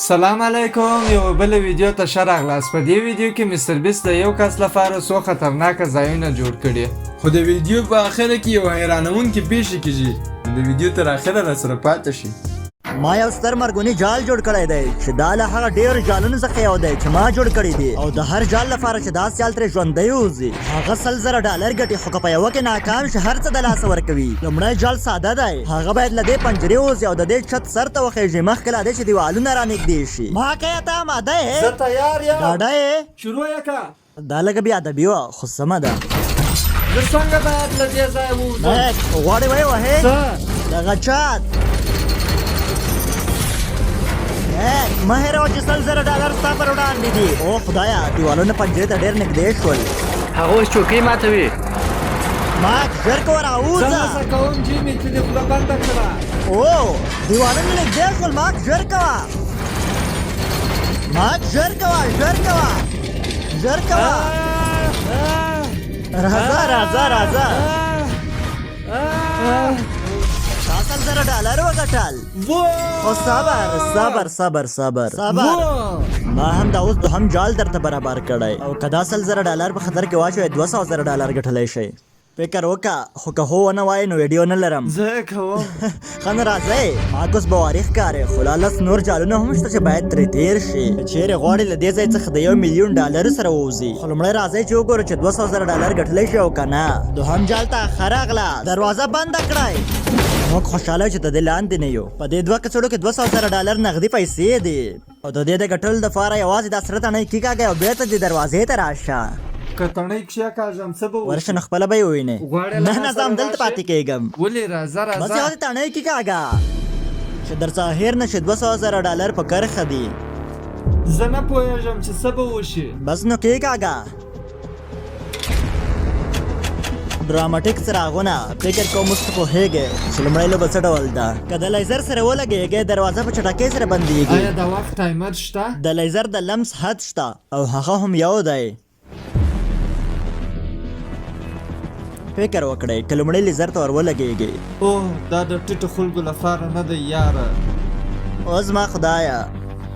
سلام علیکم یو بل ویډیو ته ښه راغلاست. په دې ویډیو کې مستربیست د یو کس لپاره څو خطرناکه ځایونه جوړ کړي. خو د ویډیو په اخره کې یو حیرانونکې پیښه کیږي. د ویډیو تر اخره راسره پاتې شي. ما یو ستر مرګونی جال جوړ کړی دی چې دا له هغه ډېر جالونو څخه یو دی چې ما جوړ کړی دی او د هر جال لپاره چې داسې جال ترې ژوندی ووځي هغه 100,000 ګټي، خو که په یوه کې ناکام شي هر څه د لاسه ورکوي. لومړی جال ساده دی، هغه باید له دې پنجرې ووځي او د دې چت سر ته وخیژي مخکې له دې چې دیوالونه رانږدې شي. ما که ته آماده یې؟ زه تیار یم. ډاډه یې؟ شروع یې که. دا لږه بې ادبي وه خو سمه ده. زه څنګه باید له دې ځایه ووځم؟ غواړې ویې وهې؟ څه؟ دغه چت مه هېروه چې $100,000 ستا پر وړاندې دي. او خدایه دیوالونه پنجرې ته ډېر نږدې شول. هغه اوس چوکۍ ماتوي. ماک ژر کوه راوځه. زه هڅه کوم جیمي چې دې خوله بنده کړه. او دیوالونه نږدې شول. ماک ژر کوه، ماک ژر کوه، ژر کوه، ژر کوه. راځه راځه راځه. $100,000 وګټل. خو صبر صبر صبر صبر صبر. ما هم دا اوس دوهم جال درته برابر کړی او که دا $100,000 په خطر کې واچوئ $200,000 ګټلی شئ. فکر وکړه، خو که هو ونه وایې نو ویډیو نه لرم. زه یې کوم. ښه نو راځئ، ماک اوس بواري ښکارې خو لا 10 نور جالونه هم شته چې باید ترې تېر شي. که چیرې غواړې له دې ځای څخه د $1,000,000 سره ووځي. خو لومړی راځئ چې وګورو چې $200,000 ګټلی شي او که نه. دوهم جال ته ښه راغلاست. دروازه بنده کړئ. موږ خوشحاله چې د دې لاندې نه یو. په دې 2 کڅوړو کې $200,000 نغدي پیسې دي او د دې د ګټلو دپاره یوازې دا سره تڼۍ کېکاږئ او بېرته دې دروازې ته راشه. که تڼۍ کېکاږم څه به ورشه نو خپله به یې ووینې. نه نه زه همدلته پاتې کېږم. ولې راځه بس راځه. یوازې تڼۍ کېکاږه چې در څخه هېر نه شي. $200,000 په کرښه دي. زه نه پوهېږم چې څه به وشي. بس نو کېکاږه. ډراماټیک څراغونه فکر کوم اوس ته پوهېږې چې لومړی لوبه څه ډول ده. که د لیزر سره ولګېږې دروازه په چټکۍ سره بندېږي. آیا د وخت ټایمر شته؟ د لیزر د لمس حد شته او هغه هم یو دی. فکر وکړئ که لومړی لیزر ته ور ولګېږي. اوه دا د ټیټو خلکو لپاره نه دی یاره. او زما خدایه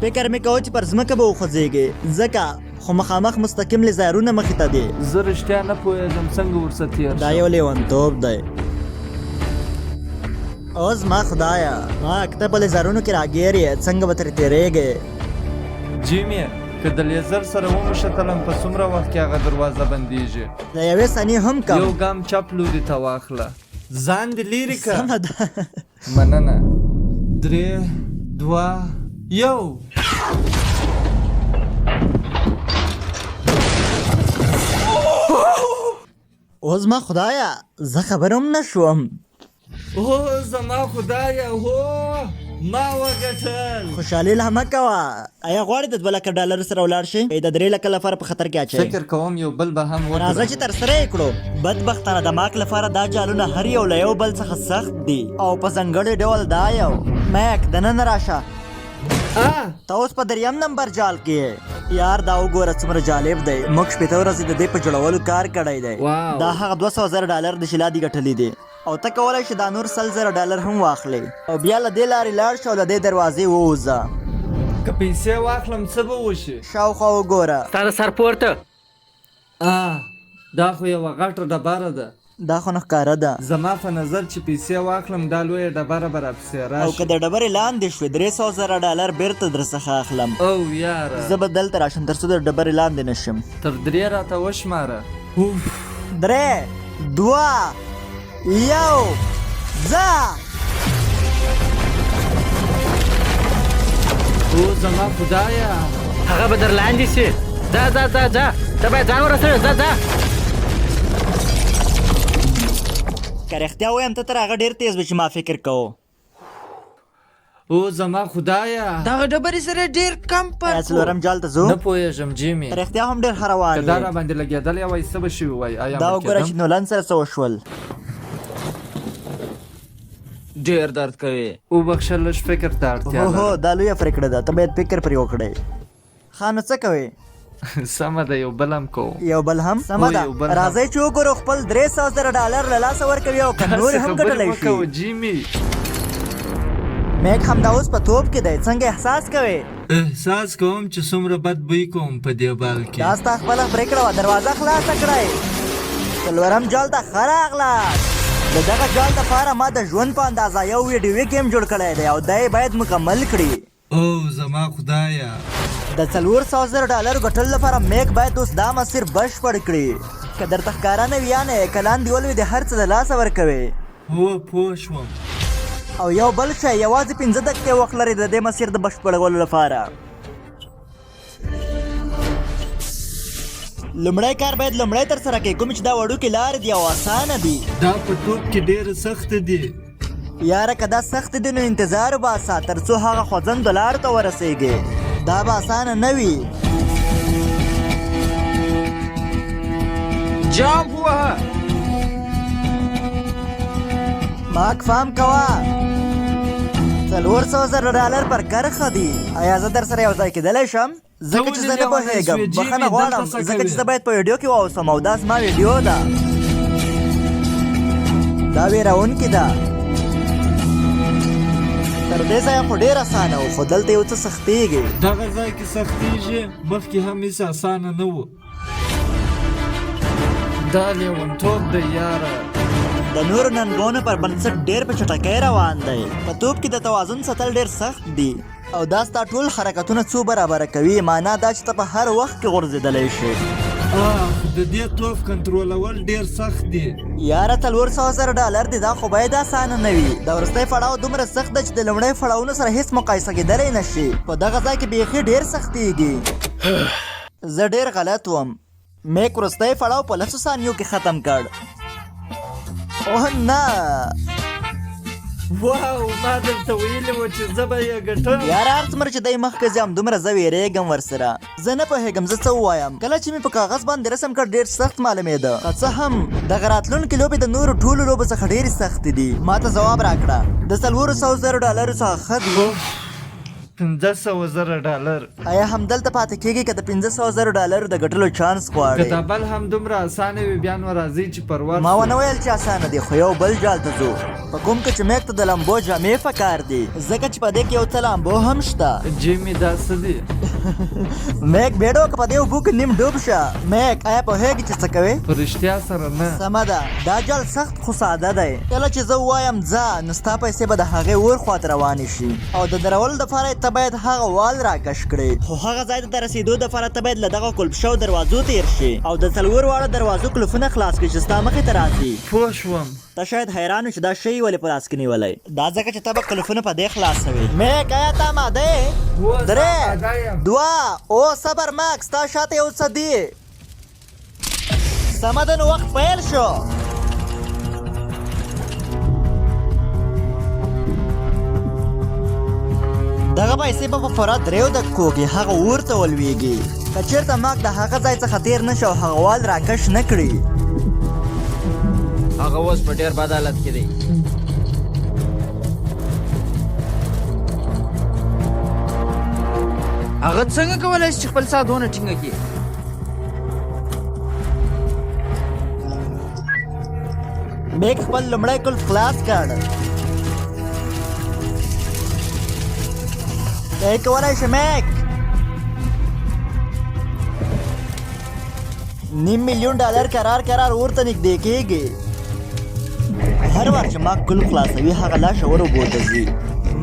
فکر مې کوه چې پر ځمکه به وخوځېږې ځکه خو مخامخ مستقیم لیزرونه مخې ته دي. زه رښتیا نه پوهېږم څنګه ورڅه تېر دا یو لیونتوب دی. او زما خدایه ماک ته په لیزرونو کې راګیر یې څنګه به ترې تېرېږې. جیمي که د لیزر سره وموښتلم په څومره وخت کې هغه دروازه بندېږي؟ د یوې ثانیې هم کم. یو ګام چپ لوري ته واخله. ځان دې لرې که. سمه ده. مننه. 3 2 1. او زما خدایه زه خبر هم نه شوم. اوه زما خدایه هو ما وګټل. خوشحالي لا مه کوه. آیا غواړې د $2,00,000 سره ولاړ شي؟ د 3 لکه لپاره په خطر کې اچوي. فکر کوم یو بل به هم وکړم. راځه چې ترسره یې کړو. بدبختانه د ماک لپاره دا جالونه هر یو له یو بل څخه سخت دي او په ځانګړي ډول دا یو. ماک دننه راشه. ته اوس په 3م نمبر جال کې یې. یار دا وګوره څومره جالب دی. موږ 15 ورځې د دې په جوړولو کار کړی دی. دا هغه $200,000 د چې لا دي ګټلي دي او ته کولی شي دا نور $100,000 هم واخلې او بیا له دې لارې لاړ شه او له دې دروازې ووځه. که پیسې واخلم څه به وشي؟ شاوخوا وګوره. ستا د سر پورته. دا خو یوه غټه ډبره ده. دا خو نه ښکاره ده. زما په نظر چې پیسې واخلم دا لویه ډبره به راپسې او راشي. که د ډبرې لاندې شوې $300,000 بیرته در څخه اخلم. او یاره زه به دلته راشم تر څو د ډبرې لاندې نه شم. تر 3 راته وشماره. 3 2 1 ځه. او زما خدایه هغه به در لاندې سي. ځه ځه ځه ځه ته باید ځان ورسوې. ځه ځه. که رښتیا ووایم ته تر هغه ډېر تیز وې چې ما فکر کوو. او زما خدایه دغه ډبرې سره ډېر کم آیا څلورم جال ته ځو؟ نه پوهېږم جیمي. رښتیا هم ډېر ښه روان که دا یې. راباندې لګېدلی وای څه به شوي وای؟ آیا دا مړ وګوره چې کېدم؟ نولن سره څه وشول. ډېر درد کوي. وبخښه لږ فکر ته اړتیا هو لرم. دا لویه پرېکړه ده. ته باید فکر پرې وکړې. ښه نو څه کوې؟ سمه ده یو بل هم کوو. یو بل هم سمه ده. یو بل هم. راځئ چې وګورو خپل $300,000 له لاسه ورکوي او که نور هم ګټلی شي. جیمي میک همدا اوس په توپ کې دی. څنګه احساس کوې؟ احساس کوم چې څومره بد بوی کوم په دې بال کې دا ستا خپله پرې کړه وه دروازه خلاصه کړئ څلورم جال ته ښه راغلاست د دغه جال دپاره ما د ژوند په اندازه یو ویډیوي ګیم جوړ کړی دی او دا یې باید مکمل کړي او زما خدایه د 400,000 ګټلو لپاره میک باید اوس دا مسیر بشپړ کړي که درته ښکاره نه وي یعنې که لاندې ولوي د هر څه د لاسه ورکوې هو پوه شوم او یو بل شی یوازې 15 دقیقې وخت لري د دې مسیر د بشپړولو لپاره لومړی کار باید لومړی ترسره کړې کوم چې دا وړوکې لارې دي او اسانه دي دا په ټوپ کې ډېره سخته دي یاره که دا سخت دي نو انتظار وباسه تر څو هغه خوځندو لارو ته ورسیږې دا به اسانه نه وي جام ووهه ماک فام کوه 400,000 پر کرښه دي آیا زه در سره یو ځای کېدلی شم ځکه چې زه نه پوهېږم بخښنه غواړم ځکه چې زه باید په ویډیو کې واوسم او دا زما ویډیو ده دا ویرونکې ده تر دې ځایه خو ډېر اسانه و خو دلته یو څه سختېږي دغه ځای کې سختېږي مخکې هم هېڅ اسانه نه و دا لیونتوب دی یاره د نورو ننګونو پر بنسټ ډېر په چټکۍ روان دی په توپ کې د توازن ساتل ډېر سخت دي او دا ستا ټول حرکتونه څو برابره کوي معنا دا چې ته په هر وخت کې غورځېدلی شي د دې توپ کنټرولول ډېر سخت دي یاره 400,000 دي دا خو باید اسانه نه وي د وروستی پړاو دومره سخت ده چې د لومړی پړاوونو سره هېڅ مقایسه کېدلی نه شي په دغه ځای کې بیخي ډېر سختېږي زه ډېر غلط وم میک وروستی پړاو په 10 ثانیو کې ختم کړ اوه نه واو ما درته ویلي وو چې زه به یې ګټم یاره هر څومره چې دی مخکې ځي همدومره زه ویرېږم ورسره زه نه پوهېږم زه څه ووایم کله چې مې په کاغذ باندې رسم کړ ډېر سخت معلومېده که څه هم دغه راتلونکې لوبې د نورو ټولو لوبو څخه ډېرې سختې دي ما ته ځواب راکړه د 400,000 څخه ښه دي 15,000 آیا همدلته پاتې کېږي که د 15,000 د ګټلو چانس که غواړې دا بل هم دومره اسانه وي بیا نو راځئ چې پرواز ما ونه ویل چې اسانه دي خو یو بل جال ته ځو په کوم کې چې میک ته د لمبو جامې پکار دي ځکه چې په دې کې یو څه لامبو هم شته جیمي دا څه دي میک بیډو که په دې اوبو کې نیم ډوب شه میک آیا پوهېږي چې څه کوې په رښتیا سره نه سمه ده دا جال سخت خو ساده دی کله چې زه ووایم ځه نو ستا پیسې به د هغې اور خواته روانې شي او د درولو دپاره ته باید هغه وال راکش کړې خو هغه ځای ته د رسېدو دپاره ته باید له دغه قلف شوو دروازو تېر شي او د 4 واړو دروازو قلفونه خلاص کړي چې ستا مخې ته راځي پوه شوم ته شاید حیران وي چې دا شی ولې په لاس کې نیولی دا ځکه چې ته به قلفونه په دې خلاصوي میک آیا تا ماده یې 3 2 او صبر ماک ستا شاته یو څه دي سمه ده نو وخت پیل شو دغه پیسې به په پوره 3 دقیقو کې هغه اور ته ولویږي که چېرته ماک د هغه ځای څخه تېر نه شي او هغه وال راکش نه کړي هغه اوس په ډېر بد حالت کې دی هغه څنګه کولی شي چې خپل ساه دونه ټینګه کړي میک خپل لومړی قلف خلاص کړ ته یې کولی شې میک $500,000 کرار ورته نږدې کېږي هر وار چې ما قلف خلاصوي هغه لا شعور اوبو ته ځي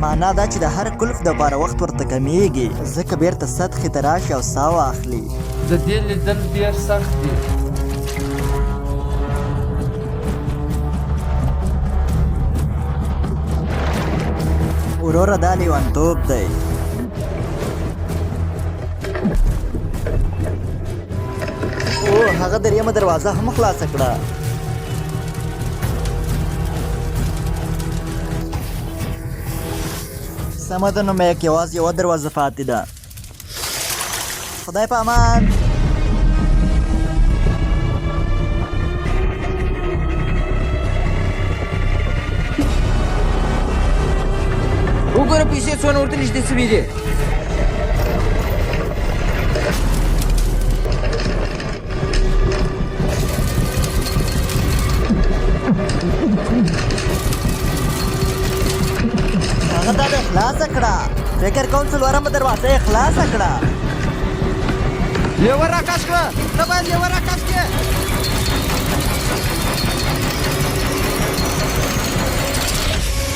معنا دا چې د هر قلف دپاره وخت ورته کمیږي ځکه بیرته سطحې ته راشي او ساه واخلي د دې لیدل ډېر سخت دي وروره دا لیونتوب دی او هغه دریمه دروازه هم خلاصه کړه سمه ده نو میک یوازې یوه دروازه پاتې ده خدای په امان وګوره پیسې څونه ورته نږدې سوي دي هغه دا د خلاصه کړه فکر کوم څلورمه دروازه یې خلاصه کړه. لیور راکش کړه، ته باید لیور راکش کړې.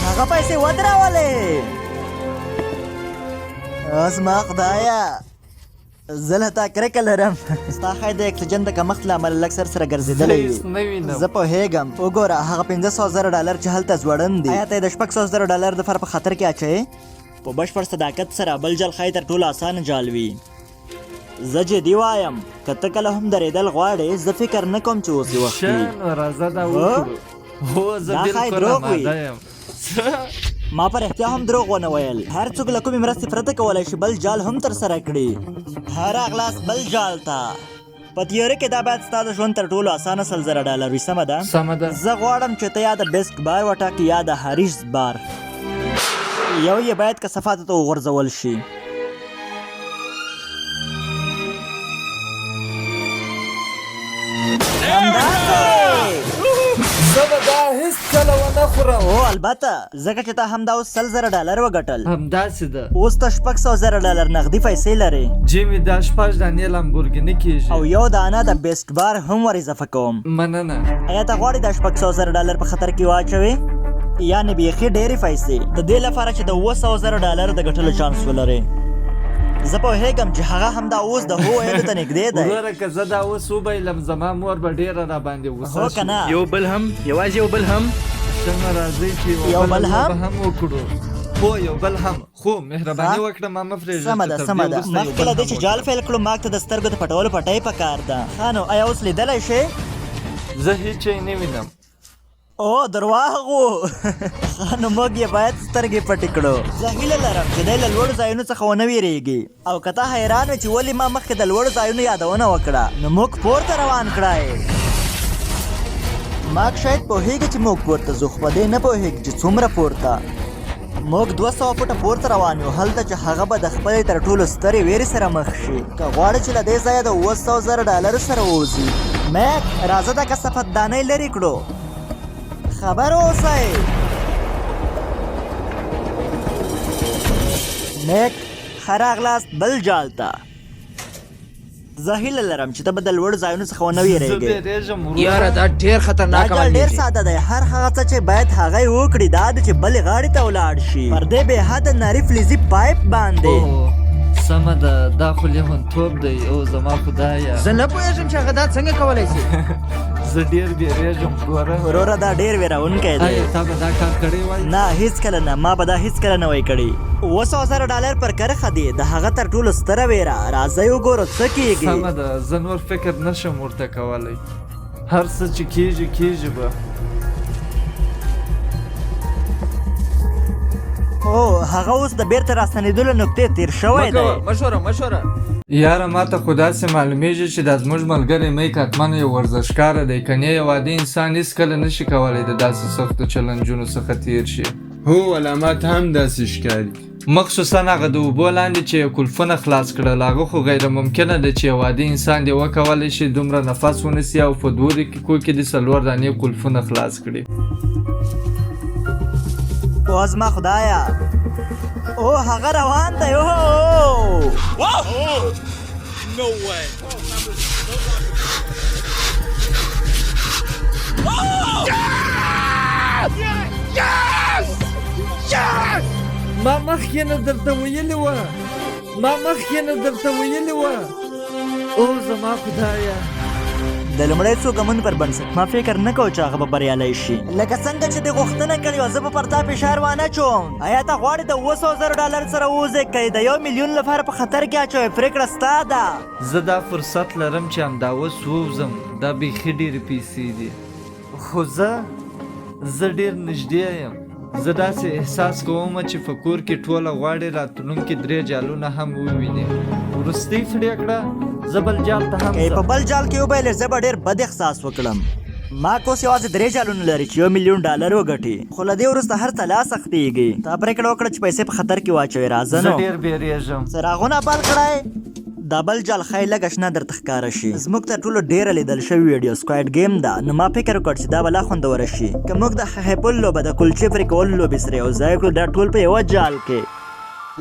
هغه پیسې ودرولې. اوس ما خدایه زه له تا کرکه لرم. ستا ښایي د اکسیجن د کمښت له امله لږ سر سره ګرځېدلی وي. زه پوهېږم. وګوره هغه $500,000 چې هلته ځوړند دي، آیا ته یې د $600,000 دپاره په خطر کې اچوې؟ په بشپړ صداقت سره بل جال ښایي تر ټولو اسانه جال وي. زه جدي وایم که ته کله هم درېدل غواړې، زه فکر نه کوم چې اوس یې وخت وي. راځه دا وکړو. هو زه بالکل آماده یم. ما پر احتیا هم دروغ ونه ویل. هر څوک له کومې مرستې پرته کولی شي بل جال هم ترسره کړي. هر اغلاس بل جال ته. په تیوري کې دا باید ستا د ژوند تر ټولو اسانه $100,000 وي. سمه ده؟ سمه ده. زه غواړم چې ته یا د بیست بار وټاکې یا د هریس بار. یو یې باید کثافاتو ته وغورځول شي. زه به دا هیڅ کله ونه خورم. او البته ځکه چې تا همدا اوس $100,000 وګټل. همداسې ده. اوس ته $600,000 نغدي پیسې لرې. جیمي دا 6 دانې لامبورګیني کېږي. او یو دانه د بیست بار هم ور اضافه کوم. مننه. آیا ته غواړې دا $600,000 په خطر کې واچوې؟ یعنې بیخي ډېرې پیسې د دې لپاره چې د $700,000 د ګټلو چانس ولرې. زه پوهېږم چې هغه همدا اوس د هو ویلو ته نږدې دی. وروره که زه دا اوس وبایلم زما مور به ډېره راباندې غوسه هو شي. که نه؟ یو بل هم یوازې یو بل هم څنګه راځئ چې یو بل هم وکړو. هو یو بل هم. خو مهرباني وکړه ما مه پرېږده. سمه ده سمه ده. مخکې له دې چې جال فیل کړو ماک ته د سترګو د پټولو پټۍ پکار ده. ښه نو آیا اوس لیدلی شې؟ زه هیڅ شی نه وینم. او درواغ و. نو موږ یې باید سترګې پټې کړو. زه هیله لرم چې دی له لوړو ځایونو څخه ونه ویرېږي. او که ته حیران وې چې ولې ما مخکې د لوړو ځایونو یادونه وکړه، نو موږ پورته روان کړی. ماک شاید پوهېږي چې موږ پورته ځو، خو په دې نه پوهېږي چې څومره پورته. موږ 200 فوټه پورته روان یو، هلته چې هغه به د خپلې تر ټولو سترې ویرې سره مخ شي. که غواړې چې له دې ځایه د $700,000 سره ووځي، میک راځه دا کثافت دانۍ لرې کړو. خبر اوسئ. میک ښه راغلاست بل جال ته. زه هیله لرم چې ته به د لوړو ځایونو څخه ونه ویرېږې. زه بیریږم ورور. یاره دا ډېر خطرناک دا جال ډېر ساده دی. هر هغه څه چې باید هغه یې وکړي دا ده چې بلې غاړې ته ولاړ شي پر دې بې حده نري فلزي پایپ باندې. سمه ده. دا خو لیونتوب دی. او زما خدایه زه نه پوهېږم چې هغه دا څنګه کولی شي. زه ډېر بیریږم. ګوره وروره دا ډېر ویرونکی دی. آیا تا به دا کار کړی وای؟ نه هیڅ کله نه. ما به دا هیڅ کله نه وای کړی. $700,000 پر کرښه دی. د هغه تر ټولو ستره ویره. راځئ وګورو څه کېږي. سمه ده. زه نور فکر نشم ورته کولی. هر څه چې کېږي کېږي به. او هغه اوس د بیرته راستنېدلو نقطې تیر شوی دی. مشوره یاره ما ته خو داسې معلومیږي چې دا زموږ ملګری میک حتما یو ورزشکاره دی. که نه یو عادي انسان هېڅکله نشي کولی د داسې سختو چلنجونو څخه تیر شي. هو علامات هم داسې ښکاري. مخصوصا هغه د اوبو لاندې چې یې کلفونه خلاص کړل. هغه خو غیر ممکنه ده چې یو عادي انسان دې وکولی شي دومره نفس ونیسي او په 2 دقیقو کې دې 4 دانې کلفونه خلاص کړي. او زما خدایه. او هغه روان دی. او ما مخکې نه درته ویلې وه. او زما خدایه. د لومړی څو ګامونو پر بنسټ ما فکر نه کوم چې هغه به بریالی شي. لکه څنګه چې دې غوښتنه کړې وه زه به پر تا فشار وانهچوم. آیا ته غواړې د $700,000 سره ووځې که یې د $1,000,000 لپاره په خطر کې اچوې؟ پرېکړه ستا ده. زه دا فرصت لرم چې همدا اوس ووځم. دا بیخي ډېرې پیسې دي. خو زه ډېر نږدې یم. زه داسې احساس کوم چې په کور کې ټوله غواړي راتلونکي 3 جالونه هم وویني. وروستۍ پرېکړه زه بل جال ته هم که یې په بل جال کې وبایلې زه به ډېر بد احساس وکړم. ما کوس یوازې 3 جالونه لري چې $1,000,000 وګټي. خو له دې وروسته هر څه لا سختېږي. تا پرېکړه وکړه چې پیسې په خطر کې واچوې. راځه نو. زه ډېر بیریږم. څراغونه بل کړئ. دا بل جال ښایي لږه شنه درته ښکاره شي. زموږ تر ټولو ډېره لیدل شوې ویډیو سکواډ گیم ده. نو ما فکر وکړ چې دا به لا خوندوره شي. که موږ د خښې پل لوبه د کلچې پرې کولو لوبې سره یو ځای کړو دا ټول په یوه جال کې.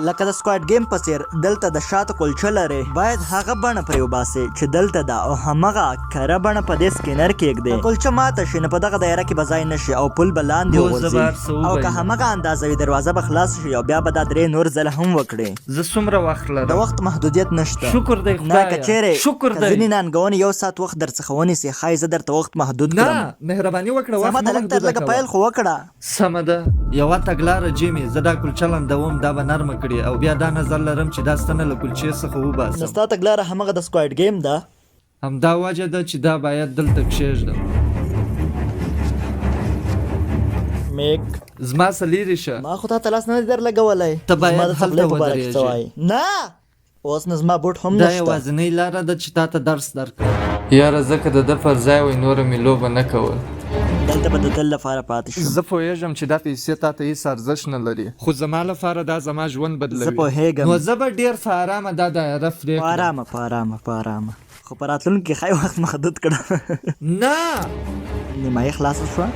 لکه د سکواډ گیم په څیر دلته د شاتو کلچه لري باید هغه بڼه پرې وباسئ چې دلته ده او همغه کره بڼه په دې سکینر کې ږدئ. کلچه ماته شي نو په دغه دایره کې به ځای نه شي او پل به لاندې وغورځي او که همغه اندازه وي دروازه به خلاص شي او بیا به دا 3 نور ځله هم وکړي. زه څومره وخت لرم؟ د وخت محدودیت نشته. شکر دی نه خدایه، که چیرې شکر دی. ځینې نانګونې 1 ساعت وخت درڅخه ونیسي ښایي زه درته وخت محدود کړم. نه مهرباني وکړه، وخت سمه ده لږ تر لږه پیل خو وکړه. سمه ده. یوه تګلاره جیمي، زه دا کلچه لندوم، دا به نرمه کړي او بیا دا نظر لرم چې دا ستنه له کلچې څخه وباسم. نو ستا تګلاره همغه د سکواډ گیم ده. همدا وجه ده چې دا باید دلته کښېږدم. میک زما څه لیرې شه. ما خو تا ته لاس نه دی درلګولی. ته باید زما د هلته څپلۍ په باره کې ودرېږې. څه وایي؟ نه اوس نو زما بوټ هم دا نشته. یوازینۍ لاره ده چې تا ته درس درکړم. یاره ځکه د ده پر ځای وای نوره مې لوبه نه کول. دلته به د تل لپاره پاتې شم. زه پوهېږم چې دا پیسې تا ته هېڅ ارزښت نه لري، خو زما لپاره دا زما ژوند بدلوي. زه پوهېږم. نو زه به ډېر په ارامه دا دایره پرې په کړم. ارامه په ارامه په ارامه خو په راتلونکي کې ښایي وخت محدود کړم. نه نیمایي خلاصه شوه.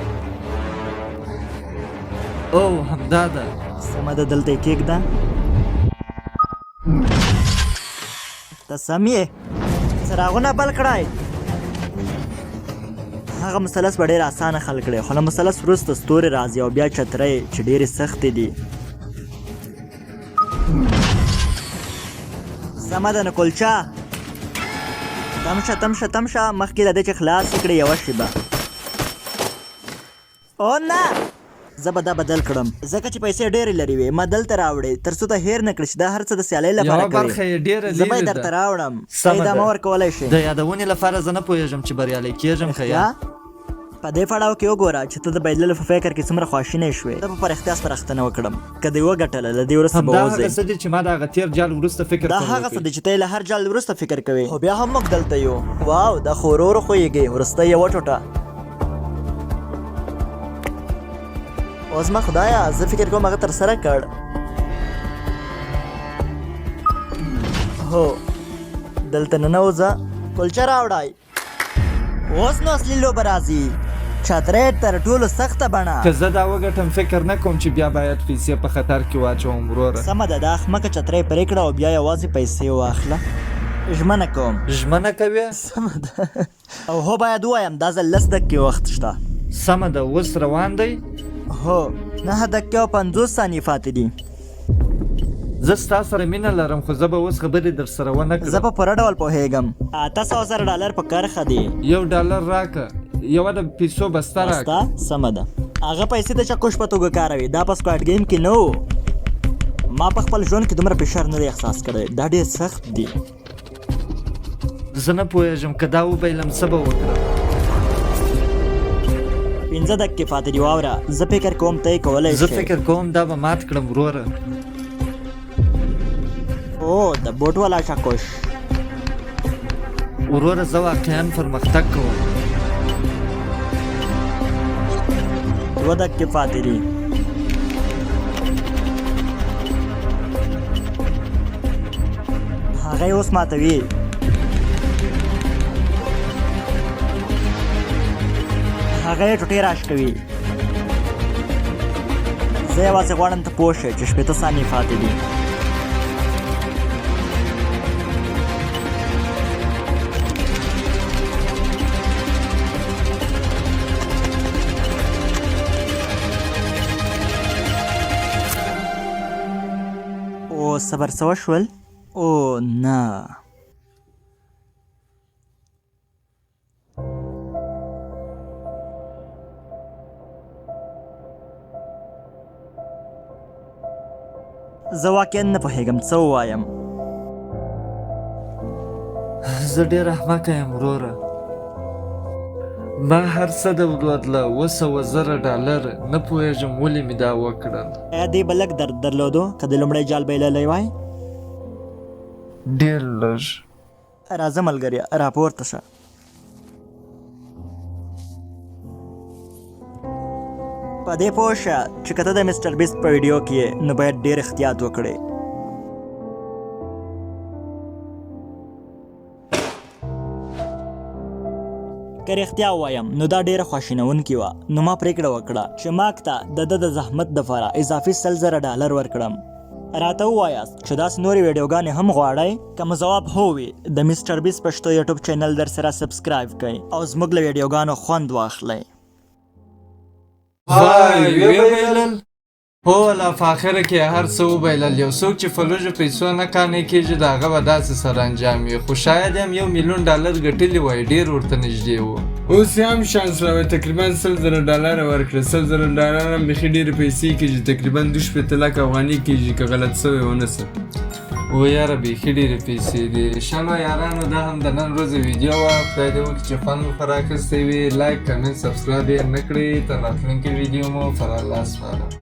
او همدا ده. سمه ده دلته یې کېږده. ته سم یې څراغونه بل کړئ. هغه مثلث به ډېر اسانه حل کړی خو له مثلث وروسته ستوري راځي او بیا چترۍ چې ډېرې سختې دي. سمه ده نو کلچه تم شه مخکې له دې چې خلاص یې کړې یوه شیبه. او نه زه به دا بدل کړم ځکه چې پیسې ډېرې لري وې. ما دلته راوړې تر څو ته هېر نه کړې چې دا هر څه د سیالۍ لپاره یوه برخه کوي. یې ډېره زه به یې لیرې درته ده. راوړم. سمه ته یې دا ده. مه ورکولی شې. د یادونې لپاره زه نه پوهېږم چې بریالی کېږم که یا په دې پړاو کې وګوره چې ته د بایدلو په فکر کې څومره خواشینی شوې. زه به په رښتیا سپارښتنه وکړم که دې وګټله له دې وروسته به همدا وځې. هغه څه دي چې ما د هغه تېر جال وروسته فکر دا کول هغه څه وکړي. دی چې ته یې له هر جال وروسته فکر کوې. خو بیا هم موږ دلته یو. واو دا خو ورو ورو خویږي. وروستی یوه ټوټه. اوس ما خدایه زه فکر کوم هغه ترسره کړ. هو دلته ننوځه. کلچه راوړئ. اوس نو اصلي لوبه راځي. چترۍ تر ټولو سخته بڼه. که زه دا وګټم فکر نه کوم چې بیا باید پیسې په خطر کې واچوم وروره. سمه ده دا احمقه چترۍ پرې کړه او بیا یوازې پیسې واخله. ژمنه کوم. ژمنه کوې؟ سمه ده. او هو باید ووایم دا ځل 10 دقیقې وخت شته. سمه ده اوس روان دی. هو 9 دقیقې او 50 ثانیې پاتې دي. زه ستا سره مینه لرم خو زه به اوس خبرې در سره ونه زه کړم. په پوره ډول پوهېږم. 800,000 ډالر په کرښه دي. $1 راکه، یوه د پیسو بسته راکه. ستا سمه ده. هغه پیسې د چکش په توګه کاروي. دا په سکواډ گیم کې نه و. ما په خپل ژوند کې دومره فشار نه دی احساس کړی. دا ډېر سخت دی. زه نه پوهېږم که دا وبایلم څه به وکړم. 15 دقیقې پاتې دي. واوره زه فکر کوم ته یې کولی شې. زه فکر کوم دا به مات کړم وروره. او د بوټ والا چکش. وروره زه واقعا پرمختګ کوم. 2 دقیقې پاتې دي. هغه یې اوس ماتوي. هغه یې ټوټې راش کوي. زه یوازې غواړم ته پوه شې چې 60 ثانیې پاتې دي. او صبر سوه شول. او نه زه واقعا نه پوهېږم څه ووایم. زه ډېر احمقه یم وروره. ما هر څه درلودله 200,000 $. نه پوهېږم ولې مې دا وکړل. ایا دې به لږ درد درلودو که د لومړی جال بایللی وای؟ ډېر لږ. راځه ملګریه راپورته شه. په دې پوه شه چې که ته د مستر بیست په ویډیو کې یې نو باید ډېر احتیاط وکړې. که رښتیا ووایم نو دا ډېره خواشینونکې وه. نو ما پرېکړه وکړه چې ماک ته د ده د زحمت دپاره اضافي $100,000 ورکړم. راته ووایاست چې داسې نورې ویډیوګانې هم غواړئ که مو ځواب هو وي د مستر بیست پښتو یوټیوب چینل در سره سبسکرایب کړئ او زموږ له ویډیوګانو خوند واخلئ. وای ویلل هو لا په اخره کې هر څه وبایلل. یو څوک چې فلوژو پیسو نه قانع کېږي د هغه به داسې سره انجام وي. خو شاید هم $1,000,000 ګټلي وای، ډېر ورته نږدې و. اوس یې هم شانس راوړی، تقریبا $100,000 ورکړه. $100,000 هم بیخي ډېرې پیسې کېږي، تقریبا 2,000,000 افغانۍ کېږي که غلط سوی ونه څه. و یاره بیخي ډېرې پیسې دي. شالو یارانو دا هم د نن ورځې ویډیو وه. خدای دې وکړي چې خوند مو ښه رااخیستی وي. لایک، کمنټ، سبسکرایب یې نه کړئ. تر راتلونکي ویډیو مو پر الله سپارم.